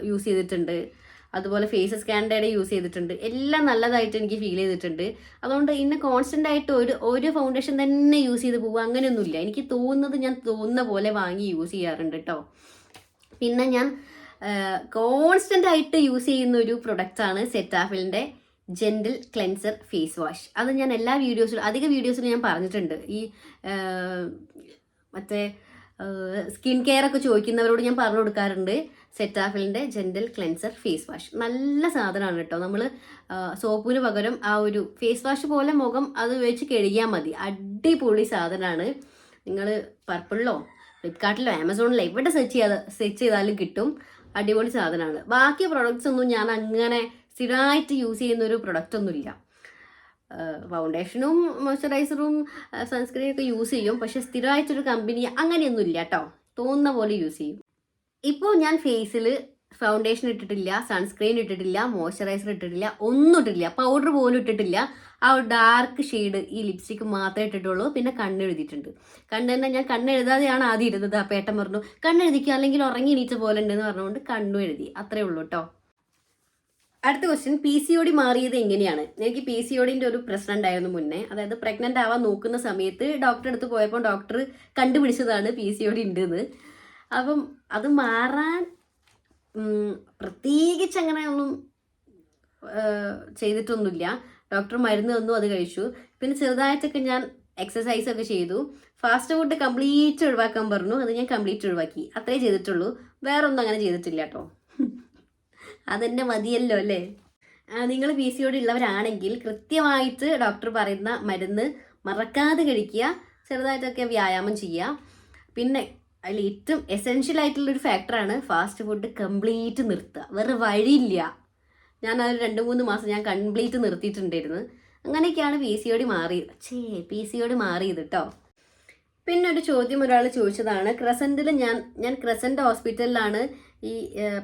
യൂസ് ചെയ്തിട്ടുണ്ട്, അതുപോലെ ഫേസ് സ്കാൻഡയുടെ യൂസ് ചെയ്തിട്ടുണ്ട്. എല്ലാം നല്ലതായിട്ട് എനിക്ക് ഫീൽ ചെയ്തിട്ടുണ്ട്. അതുകൊണ്ട് ഇന്ന് കോൺസ്റ്റൻ്റ് ആയിട്ട് ഒരു ഫൗണ്ടേഷൻ തന്നെ യൂസ് ചെയ്ത് പോവുക അങ്ങനെയൊന്നുമില്ല. എനിക്ക് തോന്നുന്നത് ഞാൻ തോന്നുന്ന പോലെ വാങ്ങി യൂസ് ചെയ്യാറുണ്ട് കേട്ടോ. പിന്നെ ഞാൻ കോൺസ്റ്റൻ്റ് ആയിട്ട് യൂസ് ചെയ്യുന്ന ഒരു പ്രൊഡക്റ്റാണ് സെറ്റാഫിലിൻ്റെ ജെന്റിൽ ക്ലെൻസർ ഫേസ് വാഷ്. അത് ഞാൻ എല്ലാ വീഡിയോസിലും, അധിക വീഡിയോസിലും ഞാൻ പറഞ്ഞിട്ടുണ്ട്. ഈ മറ്റേ സ്കിൻ കെയർ ഒക്കെ ചോദിക്കുന്നവരോട് ഞാൻ പറഞ്ഞു കൊടുക്കാറുണ്ട് സെറ്റാഫിലിൻ്റെ ജെന്റിൽ ക്ലെൻസർ ഫേസ് വാഷ്. നല്ല സാധനമാണ് കേട്ടോ. നമ്മൾ സോപ്പിന് പകരം ആ ഒരു ഫേസ് വാഷ് പോലെ മുഖം അത് വെച്ച് കഴുകിയാൽ മതി. അടിപൊളി സാധനമാണ്. നിങ്ങൾ പർപ്പിളിലോ ഫ്ലിപ്കാർട്ടിലോ ആമസോണിലോ എവിടെ സെർച്ച് ചെയ്താലും കിട്ടും. അടിപൊളി സാധനമാണ്. ബാക്കി പ്രൊഡക്ട്സ് ഒന്നും ഞാൻ അങ്ങനെ സ്ഥിരമായിട്ട് യൂസ് ചെയ്യുന്ന ഒരു പ്രൊഡക്റ്റ് ഒന്നുമില്ല. ഫൗണ്ടേഷനും മോയ്സ്ചറൈസറും സൺസ്ക്രീനും ഒക്കെ യൂസ് ചെയ്യും. പക്ഷെ സ്ഥിരമായിട്ടൊരു കമ്പനി അങ്ങനെയൊന്നും ഇല്ല കേട്ടോ. തോന്നുന്ന പോലെ യൂസ് ചെയ്യും. ഇപ്പോൾ ഞാൻ ഫേസിൽ ഫൗണ്ടേഷൻ ഇട്ടിട്ടില്ല, സൺസ്ക്രീൻ ഇട്ടിട്ടില്ല, മോയ്സ്ചറൈസർ ഇട്ടിട്ടില്ല, ഒന്നും ഇട്ടിട്ടില്ല, പൗഡർ പോലും ഇട്ടിട്ടില്ല. ആ ഒരു ഡാർക്ക് ഷെയ്ഡ് ഈ ലിപ്സ്റ്റിക്ക് മാത്രമേ ഇട്ടിട്ടുള്ളൂ. പിന്നെ കണ്ണെഴുതിയിട്ടുണ്ട്. തന്നെ ഞാൻ കണ്ണെഴുതാതെയാണ് ആദ്യം ഇരുന്നത്. ആ പേട്ടൻ പറഞ്ഞു കണ്ണെഴുതിക്കുക അല്ലെങ്കിൽ ഉറങ്ങി എണീച്ച പോലെ ഉണ്ടെന്ന് പറഞ്ഞുകൊണ്ട് കണ്ണും എഴുതി. അത്രേ ഉള്ളൂ കേട്ടോ. അടുത്ത ക്വസ്റ്റ്യൻ, PCOD മാറിയത് എങ്ങനെയാണ്? എനിക്ക് PCODൻ്റെ ഒരു പ്രശ്നം ഉണ്ടായിരുന്നു മുന്നേ. അതായത് പ്രഗ്നൻ്റ് ആവാൻ നോക്കുന്ന സമയത്ത് ഡോക്ടറെ അടുത്ത് പോയപ്പോൾ ഡോക്ടർ കണ്ടുപിടിച്ചതാണ് PCOD ഉണ്ടെന്ന്. അപ്പം അത് മാറാൻ പ്രത്യേകിച്ച് അങ്ങനെ ഒന്നും ചെയ്തിട്ടൊന്നുമില്ല. ഡോക്ടർ മരുന്ന് തന്നു, അത് കഴിച്ചു. പിന്നെ ചെറുതായിട്ടൊക്കെ ഞാൻ എക്സസൈസ് ഒക്കെ ചെയ്തു. ഫാസ്റ്റ് ഫുഡ് കംപ്ലീറ്റ് ഒഴിവാക്കാൻ പറഞ്ഞു, അത് ഞാൻ കംപ്ലീറ്റ് ഒഴിവാക്കി. അത്രേ ചെയ്തിട്ടുള്ളൂ, വേറെ ഒന്നും അങ്ങനെ ചെയ്തിട്ടില്ല കേട്ടോ. അതെന്നെ മതിയല്ലോ അല്ലേ. നിങ്ങൾ PCOD ഉള്ളവരാണെങ്കിൽ കൃത്യമായിട്ട് ഡോക്ടർ പറയുന്ന മരുന്ന് മറക്കാതെ കഴിക്കുക, ചെറുതായിട്ടൊക്കെ വ്യായാമം ചെയ്യുക. പിന്നെ അതിൽ ഏറ്റവും എസെൻഷ്യൽ ആയിട്ടുള്ളൊരു ഫാക്ടറാണ് ഫാസ്റ്റ് ഫുഡ് കംപ്ലീറ്റ് നിർത്തുക. വേറെ വഴിയില്ല. ഞാൻ അതൊരു 2-3 മാസം ഞാൻ കംപ്ലീറ്റ് നിർത്തിയിട്ടുണ്ടായിരുന്നു. അങ്ങനെയൊക്കെയാണ് PCOD മാറിയത് കേട്ടോ. പിന്നെ ഒരു ചോദ്യം ഒരാൾ ചോദിച്ചതാണ്, ക്രസൻറ്റിൽ ഞാൻ ക്രസൻറ്റ് ഹോസ്പിറ്റലിലാണ് ഈ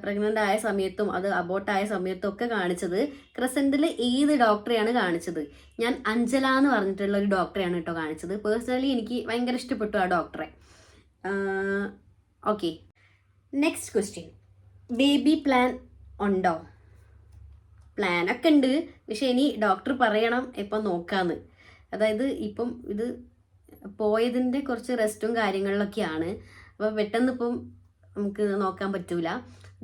പ്രഗ്നൻ്റ് ആയ സമയത്തും അത് അബോട്ടായ സമയത്തും ഒക്കെ കാണിച്ചത്. ക്രസൻറ്റിൽ ഏത് ഡോക്ടറെയാണ് കാണിച്ചത്? ഞാൻ അഞ്ജല എന്ന് പറഞ്ഞിട്ടുള്ള ഒരു ഡോക്ടറെയാണ് കേട്ടോ കാണിച്ചത്. പേഴ്സണലി എനിക്ക് ഭയങ്കര ഇഷ്ടപ്പെട്ടു ആ ഡോക്ടറെ. Okay, next question, baby plan ഉണ്ടോ? പ്ലാനൊക്കെ ഉണ്ട്, പക്ഷെ ഇനി ഡോക്ടർ പറയണം എപ്പം നോക്കാമെന്ന്. അതായത് ഇപ്പം ഇത് പോയതിൻ്റെ കുറച്ച് റെസ്റ്റും കാര്യങ്ങളിലൊക്കെയാണ്. അപ്പോൾ പെട്ടെന്ന് ഇപ്പം നമുക്ക് നോക്കാൻ പറ്റൂല.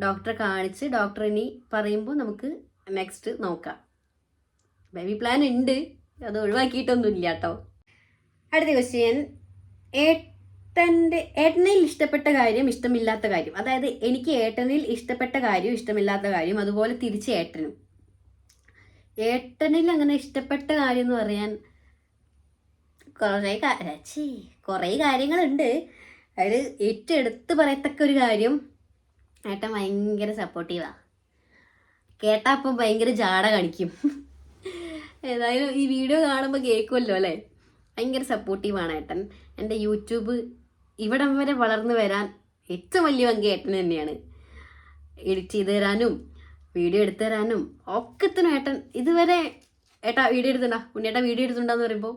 ഡോക്ടറെ കാണിച്ച് ഡോക്ടർ ഇനി പറയുമ്പോൾ നമുക്ക് നെക്സ്റ്റ് നോക്കാം. ബേബി പ്ലാൻ ഉണ്ട്, അത് ഒഴിവാക്കിയിട്ടൊന്നുമില്ല കേട്ടോ. അടുത്ത ക്വസ്റ്റ്യൻ, ഏട്ടനിൽ ഇഷ്ടപ്പെട്ട കാര്യം ഇഷ്ടമില്ലാത്ത കാര്യം. അതായത് എനിക്ക് ഏട്ടനിൽ ഇഷ്ടപ്പെട്ട കാര്യം ഇഷ്ടമില്ലാത്ത കാര്യം, അതുപോലെ തിരിച്ച് ഏട്ടനിൽ അങ്ങനെ ഇഷ്ടപ്പെട്ട കാര്യം എന്ന് പറയാൻ കുറേ കാര്യങ്ങളുണ്ട്. അതിൽ ഏറ്റവും എടുത്ത് പറയത്തക്ക ഒരു കാര്യം, ഏട്ടൻ ഭയങ്കര സപ്പോർട്ടീവാണ്. കേട്ടാ അപ്പം ഭയങ്കര ജാട കാണിക്കും. ഏതായാലും ഈ വീഡിയോ കാണുമ്പോൾ കേൾക്കുമല്ലോ അല്ലേ. ഭയങ്കര സപ്പോർട്ടീവാണ് ഏട്ടൻ. എൻ്റെ യൂട്യൂബ് ഇവിടം വരെ വളർന്നു വരാൻ ഏറ്റവും വലിയ പങ്ക് ഏട്ടൻ തന്നെയാണ്. എഡിറ്റ് ചെയ്ത് തരാനും വീഡിയോ എടുത്തു തരാനും ഒക്കത്തിനും ഏട്ടൻ ഇതുവരെ ഏട്ടാ വീഡിയോ എടുത്തുണ്ടാ, ഉണ്ണിയേട്ടാ വീഡിയോ എടുത്തുണ്ടാന്ന് പറയുമ്പോൾ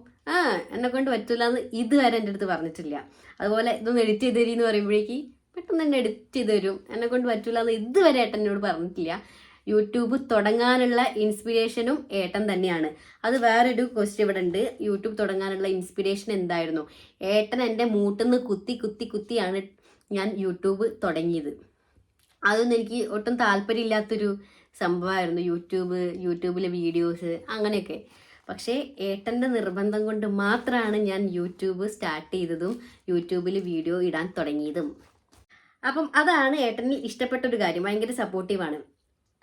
എന്നെ കൊണ്ട് പറ്റില്ല എന്ന് ഇതുവരെ എൻ്റെ അടുത്ത് പറഞ്ഞിട്ടില്ല. അതുപോലെ ഇതൊന്ന് എഡിറ്റ് ചെയ്ത് തരീന്ന് പറയുമ്പോഴേക്ക് പെട്ടെന്ന് തന്നെ എഡിറ്റ് ചെയ്ത് തരും. എന്നെ കൊണ്ട് പറ്റില്ല എന്ന് ഇതുവരെ ഏട്ടൻ എന്നോട് പറഞ്ഞിട്ടില്ല. യൂട്യൂബ് തുടങ്ങാനുള്ള ഇൻസ്പിറേഷനും ഏട്ടൻ തന്നെയാണ്. അത് വേറൊരു ക്വസ്റ്റ്യൻ ഇവിടെ ഉണ്ട്, യൂട്യൂബ് തുടങ്ങാനുള്ള ഇൻസ്പിറേഷൻ എന്തായിരുന്നു? ഏട്ടൻ എൻ്റെ മൂട്ടിന്ന് കുത്തിയാണ് ഞാൻ യൂട്യൂബ് തുടങ്ങിയത്. അതൊന്നും എനിക്ക് ഒട്ടും താല്പര്യമില്ലാത്തൊരു സംഭവമായിരുന്നു യൂട്യൂബിലെ വീഡിയോസ് അങ്ങനെയൊക്കെ. പക്ഷേ ഏട്ടൻ്റെ നിർബന്ധം കൊണ്ട് മാത്രമാണ് ഞാൻ യൂട്യൂബ് സ്റ്റാർട്ട് ചെയ്തതും യൂട്യൂബിൽ വീഡിയോ ഇടാൻ തുടങ്ങിയതും. അപ്പം അതാണ് ഏട്ടനിൽ ഇഷ്ടപ്പെട്ടൊരു കാര്യം, ഭയങ്കര സപ്പോർട്ടീവാണ്.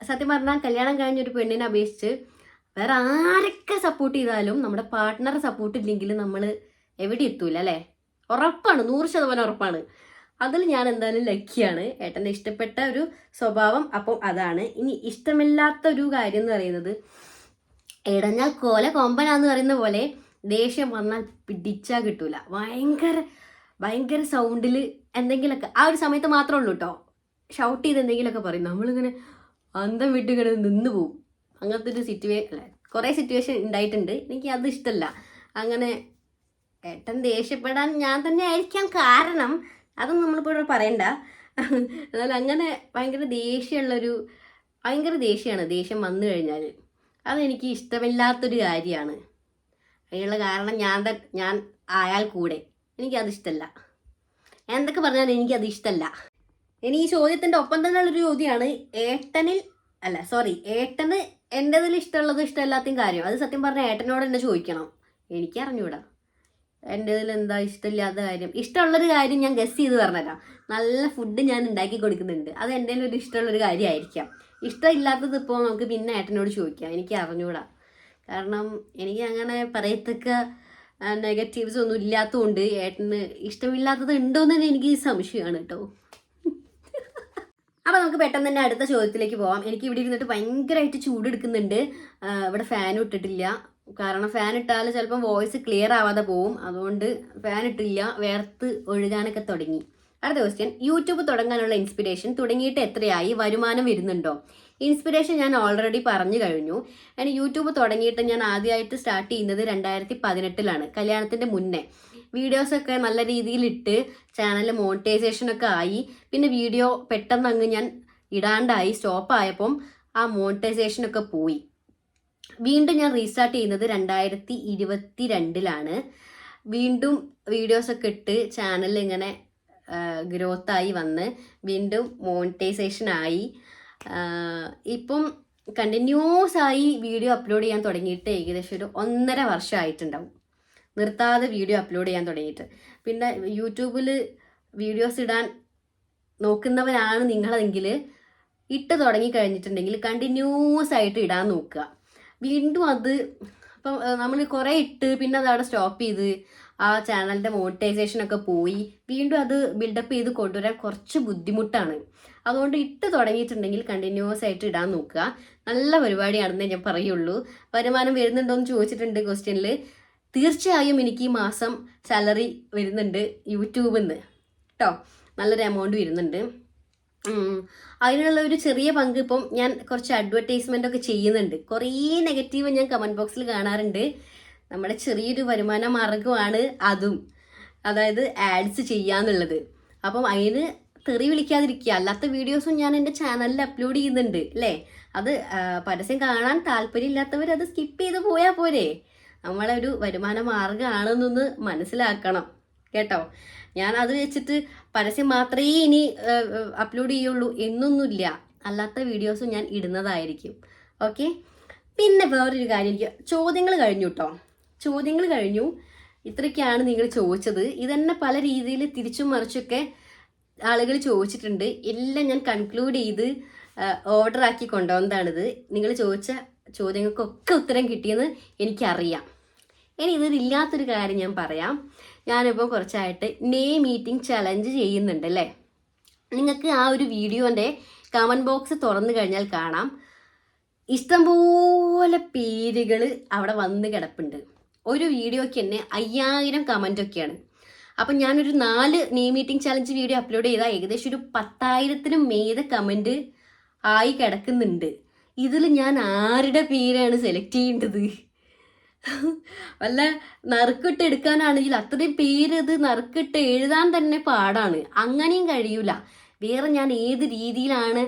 സത്യം പറഞ്ഞാൽ കല്യാണം കഴിഞ്ഞൊരു പെണ്ണിനെ അപേക്ഷിച്ച് വേറെ ആരൊക്കെ സപ്പോർട്ട് ചെയ്താലും നമ്മുടെ പാർട്ട്ണറെ സപ്പോർട്ട് ഇല്ലെങ്കിൽ നമ്മൾ എവിടെ എത്തൂല അല്ലേ? ഉറപ്പാണ്, 100% ഉറപ്പാണ്. അതിൽ ഞാൻ എന്തായാലും ലക്കിയാണ്. ഏട്ടൻ്റെ ഇഷ്ടപ്പെട്ട ഒരു സ്വഭാവം അപ്പം അതാണ്. ഇനി ഇഷ്ടമില്ലാത്ത ഒരു കാര്യം എന്ന് പറയുന്നത്, ഇടഞ്ഞാൽ കൊമ്പനാന്ന് പറയുന്ന പോലെ ദേഷ്യം വന്നാൽ പിടിച്ചാൽ കിട്ടൂല. ഭയങ്കര സൗണ്ടിൽ എന്തെങ്കിലുമൊക്കെ ആ ഒരു സമയത്ത് മാത്രമേ ഉള്ളൂ കേട്ടോ ഷൗട്ട് ചെയ്ത് എന്തെങ്കിലുമൊക്കെ പറയും. നമ്മളിങ്ങനെ അന്തം വിട്ട് ഇങ്ങനെ നിന്ന് പോവും. അങ്ങനത്തെ ഒരു അല്ല, കുറേ സിറ്റുവേഷൻ ഉണ്ടായിട്ടുണ്ട്. എനിക്ക് അത് ഇഷ്ടമല്ല. അങ്ങനെ ഏട്ടൻ ദേഷ്യപ്പെടാൻ ഞാൻ തന്നെ ആയിരിക്കാം കാരണം, അതൊന്നും നമ്മളിപ്പോൾ ഇവിടെ പറയണ്ട. എന്നാൽ അങ്ങനെ ഭയങ്കര ദേഷ്യമാണ്. ദേഷ്യം വന്നു കഴിഞ്ഞാൽ അതെനിക്ക് ഇഷ്ടമില്ലാത്തൊരു കാര്യമാണ്. അതിനുള്ള കാരണം ഞാൻ ആയാൽ കൂടെ എനിക്കതിഷ്ടമല്ല. എന്തൊക്കെ പറഞ്ഞാലും എനിക്കത് ഇഷ്ടമല്ല. ഇനി ഈ ചോദ്യത്തിൻ്റെ ഒപ്പം തന്നെയുള്ളൊരു ചോദ്യമാണ്, ഏട്ടന് എൻ്റെതിൽ ഇഷ്ടമുള്ളതും ഇഷ്ടമില്ലാത്തതും കാര്യം. അത് സത്യം പറഞ്ഞാൽ ഏട്ടനോട് തന്നെ ചോദിക്കണം. എനിക്കറിഞ്ഞൂടാ എൻ്റെതിൽ എന്താ ഇഷ്ടമില്ലാത്ത കാര്യം. ഇഷ്ടമുള്ളൊരു കാര്യം ഞാൻ ഗസ് ചെയ്ത് പറഞ്ഞുതരാം. നല്ല ഫുഡ് ഞാൻ ഉണ്ടാക്കി കൊടുക്കുന്നുണ്ട്, അത് എൻ്റെ ഒരു ഇഷ്ടമുള്ളൊരു കാര്യമായിരിക്കാം. ഇഷ്ടമില്ലാത്തത് ഇപ്പോൾ നമുക്ക് പിന്നെ ഏട്ടനോട് ചോദിക്കാം. എനിക്ക് അറിഞ്ഞൂടാ. കാരണം എനിക്ക് അങ്ങനെ പറയത്തക്ക നെഗറ്റീവ്സ് ഒന്നും ഇല്ലാത്തതുകൊണ്ട് ഏട്ടന് ഇഷ്ടമില്ലാത്തത് ഉണ്ടോയെന്ന് തന്നെ എനിക്ക് സംശയമാണ് കേട്ടോ. അപ്പോൾ നമുക്ക് പെട്ടെന്ന് തന്നെ അടുത്ത ചോദ്യത്തിലേക്ക് പോവാം. എനിക്ക് ഇവിടെ ഇരുന്നിട്ട് ഭയങ്കരമായിട്ട് ചൂടെടുക്കുന്നുണ്ട്. ഇവിടെ ഫാനും ഇട്ടിട്ടില്ല. കാരണം ഫാൻ ഇട്ടാൽ ചിലപ്പം വോയിസ് ക്ലിയർ ആവാതെ പോവും. അതുകൊണ്ട് ഫാൻ ഇട്ടില്ല, വേർത്ത് ഒഴുകാനൊക്കെ തുടങ്ങി. അടുത്ത ക്വസ്റ്റ്യൻ, യൂട്യൂബ് തുടങ്ങാനുള്ള ഇൻസ്പിറേഷൻ തുടങ്ങിയിട്ട് എത്രയായി? വരുമാനം വരുന്നുണ്ടോ? ഇൻസ്പിറേഷൻ ഞാൻ ഓൾറെഡി പറഞ്ഞു കഴിഞ്ഞു. ഞാൻ യൂട്യൂബ് തുടങ്ങിയിട്ട് ഞാൻ ആദ്യമായിട്ട് സ്റ്റാർട്ട് ചെയ്യുന്നത് 2018 കല്യാണത്തിൻ്റെ മുന്നേ. വീഡിയോസൊക്കെ നല്ല രീതിയിൽ ഇട്ട് ചാനലിൽ മോണിറ്റൈസേഷനൊക്കെ ആയി. പിന്നെ വീഡിയോ പെട്ടെന്ന് അങ്ങ് ഞാൻ ഇടാണ്ടായി, സ്റ്റോപ്പായപ്പം ആ മോണിറ്റൈസേഷനൊക്കെ പോയി. വീണ്ടും ഞാൻ റീസ്റ്റാർട്ട് ചെയ്യുന്നത് 2022 വീണ്ടും വീഡിയോസൊക്കെ ഇട്ട് ചാനൽ ഇങ്ങനെ ഗ്രോത്തായി വന്ന് വീണ്ടും മോണിറ്റൈസേഷനായി. ഇപ്പം കണ്ടിന്യൂസ് ആയി വീഡിയോ അപ്ലോഡ് ചെയ്യാൻ തുടങ്ങിയിട്ട് ഏകദേശം ഒരു 1.5 വർഷമായിട്ടുണ്ടാവും. നിർത്താതെ വീഡിയോ അപ്ലോഡ് ചെയ്യാൻ തുടങ്ങിയിട്ട്. പിന്നെ യൂട്യൂബിൽ വീഡിയോസ് ഇടാൻ നോക്കുന്നവരാണ് നിങ്ങളെങ്കിൽ ഇട്ട് തുടങ്ങി കഴിഞ്ഞിട്ടുണ്ടെങ്കിൽ കണ്ടിന്യൂസ് ആയിട്ട് ഇടാൻ നോക്കുക. വീണ്ടും അത് അപ്പം നമ്മൾ കുറേ ഇട്ട് പിന്നെ അത് അവിടെ സ്റ്റോപ്പ് ചെയ്ത് ആ ചാനലിൻ്റെ മോണിറ്റൈസേഷനൊക്കെ പോയി വീണ്ടും അത് ബിൽഡപ്പ് ചെയ്ത് കൊണ്ടുവരാൻ കുറച്ച് ബുദ്ധിമുട്ടാണ്. അതുകൊണ്ട് ഇട്ട് തുടങ്ങിയിട്ടുണ്ടെങ്കിൽ കണ്ടിന്യൂസ് ആയിട്ട് ഇടാൻ നോക്കുക. നല്ല പരിപാടിയാണെന്നേ ഞാൻ പറയുള്ളൂ. വരുമാനം വരുന്നുണ്ടോ എന്ന് ചോദിച്ചിട്ടുണ്ട് ക്വസ്റ്റ്യനിൽ. തീർച്ചയായും എനിക്ക് ഈ മാസം സാലറി വരുന്നുണ്ട് യൂട്യൂബിൽ നിന്ന് കേട്ടോ. നല്ലൊരു എമൗണ്ട് വരുന്നുണ്ട്. അതിനുള്ള ഒരു ചെറിയ പങ്ക് ഇപ്പം ഞാൻ കുറച്ച് അഡ്വർടൈസ്മെൻ്റ് ഒക്കെ ചെയ്യുന്നുണ്ട്. കുറേ നെഗറ്റീവ് ഞാൻ കമൻറ്റ് ബോക്സിൽ കാണാറുണ്ട്. നമ്മുടെ ചെറിയൊരു വരുമാന മാർഗമാണ് അതും, അതായത് ആഡ്സ് ചെയ്യാന്നുള്ളത്. അപ്പം അതിന് തെറി വിളിക്കാതിരിക്കുക. അല്ലാത്ത വീഡിയോസും ഞാൻ എൻ്റെ ചാനലിൽ അപ്ലോഡ് ചെയ്യുന്നുണ്ട് അല്ലേ. അത് പരസ്യം കാണാൻ താല്പര്യമില്ലാത്തവർ അത് സ്കിപ്പ് ചെയ്ത് പോയാൽ പോരെ. നമ്മളെ ഒരു വരുമാന മാർഗമാണെന്നൊന്ന് മനസ്സിലാക്കണം കേട്ടോ. ഞാൻ അത് വെച്ചിട്ട് പരസ്യം മാത്രമേ ഇനി അപ്ലോഡ് ചെയ്യുള്ളൂ എന്നൊന്നുമില്ല. അല്ലാത്ത വീഡിയോസും ഞാൻ ഇടുന്നതായിരിക്കും. ഓക്കെ. പിന്നെ വേറൊരു കാര്യം, എനിക്ക് ചോദ്യങ്ങൾ കഴിഞ്ഞു കേട്ടോ. ചോദ്യങ്ങൾ കഴിഞ്ഞു. ഇത്രയൊക്കെയാണ് നിങ്ങൾ ചോദിച്ചത്. ഇതന്നെ പല രീതിയിൽ തിരിച്ചും മറിച്ചൊക്കെ ആളുകൾ ചോദിച്ചിട്ടുണ്ട്. എല്ലാം ഞാൻ കൺക്ലൂഡ് ചെയ്ത് ഓർഡർ ആക്കി കൊണ്ടുവന്നതാണിത്. നിങ്ങൾ ചോദിച്ച ചോദ്യങ്ങൾക്കൊക്കെ ഉത്തരം കിട്ടിയെന്ന് എനിക്കറിയാം. ഇനി ഇതിലില്ലാത്തൊരു കാര്യം ഞാൻ പറയാം. ഞാനിപ്പോൾ കുറച്ചായിട്ട് നെയിം മീറ്റിംഗ് ചലഞ്ച് ചെയ്യുന്നുണ്ട് അല്ലേ. നിങ്ങൾക്ക് ആ ഒരു വീഡിയോൻ്റെ കമൻറ്റ് ബോക്സ് തുറന്നു കഴിഞ്ഞാൽ കാണാം, ഇഷ്ടംപോലെ പേരുകൾ അവിടെ വന്ന് കിടപ്പുണ്ട്. ഒരു വീഡിയോയ്ക്ക് തന്നെ 5000 കമൻറ്റൊക്കെയാണ്. അപ്പം ഞാനൊരു 4 name meeting challenge video upload ചെയ്താൽ ഏകദേശം ഒരു 10,000-നും മേലെ കമൻറ്റ് ആയി കിടക്കുന്നുണ്ട്. ഇതിൽ ഞാൻ ആരുടെ പേരാണ് സെലക്ട് ചെയ്യേണ്ടത്? വല്ല നറുക്കിട്ട് എടുക്കാനാണെങ്കിൽ അത്രയും പേര് ഇത് നറുക്കിട്ട് എഴുതാൻ തന്നെ പാടാണ്. അങ്ങനെയും കഴിയൂല. വേറെ ഞാൻ ഏത് രീതിയിലാണ്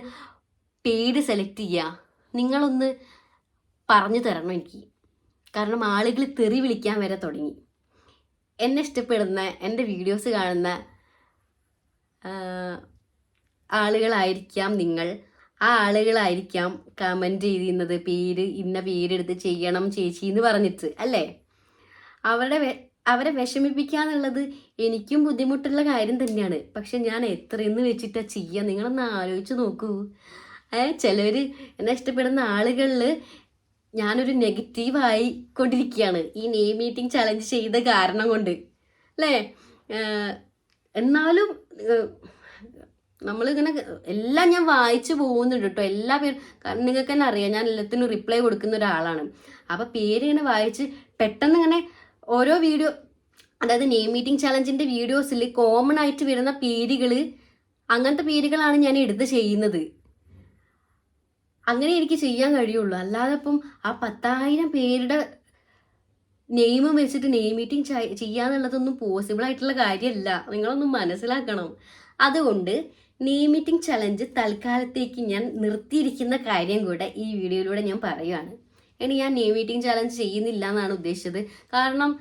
പേര് സെലക്ട് ചെയ്യുക? നിങ്ങളൊന്ന് പറഞ്ഞു തരണം എനിക്ക്. കാരണം ആളുകൾ തെറി വിളിക്കാൻ വരെ തുടങ്ങി. എന്നെ ഇഷ്ടപ്പെടുന്ന, എൻ്റെ വീഡിയോസ് കാണുന്ന ആളുകളായിരിക്കാം നിങ്ങൾ. ആ ആളുകളായിരിക്കാം കമൻറ്റ് ചെയ്തിരുന്നത് ഇന്ന പേരെടുത്ത് ചെയ്യണം ചേച്ചി എന്ന് പറഞ്ഞിട്ട് അല്ലേ. അവരെ വിഷമിപ്പിക്കാന്നുള്ളത് എനിക്കും ബുദ്ധിമുട്ടുള്ള കാര്യം തന്നെയാണ്. പക്ഷെ ഞാൻ എത്രയെന്ന് വെച്ചിട്ടാ ചെയ്യുക, നിങ്ങളൊന്ന് ആലോചിച്ച് നോക്കൂ. ചിലർ എന്നെ ഇഷ്ടപ്പെടുന്ന ആളുകളിൽ ഞാനൊരു നെഗറ്റീവായി കൊണ്ടിരിക്കുകയാണ് ഈ നെയിം മീറ്റിംഗ് ചലഞ്ച് ചെയ്ത കാരണം കൊണ്ട് അല്ലേ. എന്നാലും നമ്മളിങ്ങനെ എല്ലാം ഞാൻ വായിച്ചു പോകുന്നുണ്ട് കേട്ടോ, എല്ലാ പേരും. കാരണം നിങ്ങൾക്ക് തന്നെ അറിയാം ഞാൻ എല്ലാത്തിനും റിപ്ലൈ കൊടുക്കുന്ന ഒരാളാണ്. അപ്പം പേര് ഇങ്ങനെ വായിച്ച് പെട്ടെന്ന് ഇങ്ങനെ ഓരോ വീഡിയോ, അതായത് നെയിം മീറ്റിംഗ് ചലഞ്ചിൻ്റെ വീഡിയോസിൽ കോമൺ ആയിട്ട് വരുന്ന പേരുകൾ, അങ്ങനത്തെ പേരുകളാണ് ഞാൻ എടുത്ത് ചെയ്യുന്നത്. അങ്ങനെ എനിക്ക് ചെയ്യാൻ കഴിയുള്ളൂ. അല്ലാതെ ഇപ്പം ആ 10,000 പേരുടെ നെയിമും വെച്ചിട്ട് നെയിം മീറ്റിംഗ് ചെയ്യാന്നുള്ളതൊന്നും പോസിബിൾ ആയിട്ടുള്ള കാര്യമല്ല. നിങ്ങളൊന്നും മനസ്സിലാക്കണം. അതുകൊണ്ട് നെയിം മീറ്റിംഗ് ചലഞ്ച് തൽക്കാലത്തേക്ക് ഞാൻ നിർത്തിയിരിക്കുന്ന കാര്യം കൂടെ ഈ വീഡിയോയിലൂടെ ഞാൻ പറയുകയാണ്. ഇനി ഞാൻ നെയിം മീറ്റിംഗ് ചലഞ്ച് ചെയ്യുന്നില്ല എന്നാണ് ഉദ്ദേശിച്ചത്. കാരണം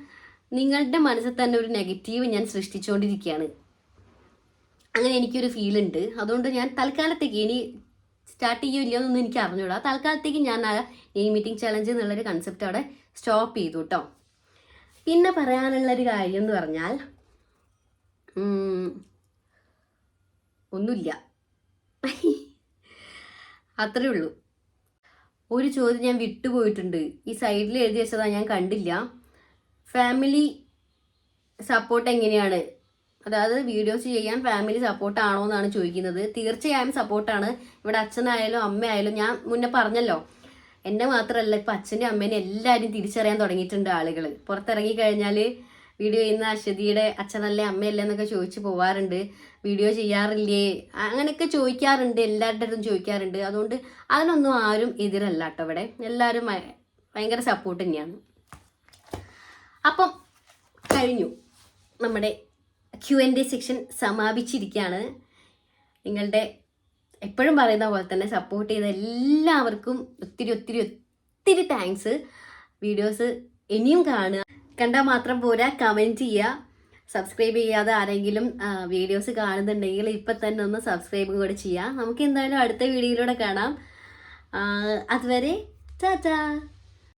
നിങ്ങളുടെ മനസ്സിൽ തന്നെ ഒരു നെഗറ്റീവ് ഞാൻ സൃഷ്ടിച്ചുകൊണ്ടിരിക്കുകയാണ്. അങ്ങനെ എനിക്കൊരു ഫീൽ ഉണ്ട്. അതുകൊണ്ട് ഞാൻ തൽക്കാലത്തേക്ക്, ഇനി സ്റ്റാർട്ട് ചെയ്യുമല്ലോ എന്നൊന്നും എനിക്ക് അറിഞ്ഞൂടാ, തൽക്കാലത്തേക്ക് ഞാൻ ആ നെയിം മീറ്റിംഗ് ചലഞ്ച് എന്നുള്ളൊരു കൺസെപ്റ്റ് അവിടെ സ്റ്റോപ്പ് ചെയ്തു കേട്ടോ. പിന്നെ പറയാനുള്ളൊരു കാര്യം എന്ന് പറഞ്ഞാൽ ഒന്നുമില്ല, അത്രേ ഉള്ളൂ. ഒരു ചോദ്യം ഞാൻ വിട്ടുപോയിട്ടുണ്ട്, ഈ സൈഡിൽ എഴുതി വെച്ചതാ, ഞാൻ കണ്ടില്ല. ഫാമിലി സപ്പോർട്ട് എങ്ങനെയാണ്, അതായത് വീഡിയോസ് ചെയ്യാൻ ഫാമിലി സപ്പോർട്ടാണോ എന്നാണ് ചോദിക്കുന്നത്. തീർച്ചയായും സപ്പോർട്ടാണ്. ഇവിടെ അച്ഛനായാലും അമ്മയായാലും, ഞാൻ മുന്നേ പറഞ്ഞല്ലോ, എന്നെ മാത്രമല്ല ഇപ്പം അച്ഛൻ്റെ അമ്മേനെ എല്ലാവരും തിരിച്ചറിയാൻ തുടങ്ങിയിട്ടുണ്ട് ആളുകൾ. പുറത്തിറങ്ങി കഴിഞ്ഞാൽ വീഡിയോ ചെയ്യുന്ന അശ്വതിയുടെ അച്ഛനല്ലേ അമ്മയല്ലേ എന്നൊക്കെ ചോദിച്ച് പോവാറുണ്ട്. വീഡിയോ ചെയ്യാറില്ലേ അങ്ങനെയൊക്കെ ചോദിക്കാറുണ്ട്, എല്ലാവരുടെ അടുത്തും ചോദിക്കാറുണ്ട്. അതുകൊണ്ട് അതിനൊന്നും ആരും എതിരല്ല കേട്ടോ. ഇവിടെ എല്ലാവരും ഭയങ്കര സപ്പോർട്ട് തന്നെയാണ്. അപ്പം കഴിഞ്ഞു, നമ്മുടെ Q&A സെക്ഷൻ സമാപിച്ചിരിക്കുകയാണ്. നിങ്ങളുടെ എപ്പോഴും പറയുന്ന പോലെ തന്നെ സപ്പോർട്ട് ചെയ്ത എല്ലാവർക്കും ഒത്തിരി ഒത്തിരി ഒത്തിരി താങ്ക്സ്. വീഡിയോസ് ഇനിയും കാണുക, കണ്ടാൽ മാത്രം പോരാ, കമൻറ്റ് ചെയ്യുക. സബ്സ്ക്രൈബ് ചെയ്യാതെ ആരെങ്കിലും വീഡിയോസ് കാണുന്നുണ്ടെങ്കിൽ ഇപ്പം തന്നെ ഒന്ന് സബ്സ്ക്രൈബ് കൂടെ ചെയ്യുക. നമുക്ക് എന്തായാലും അടുത്ത വീഡിയോയിലൂടെ കാണാം. അതുവരെ ടാറ്റാ.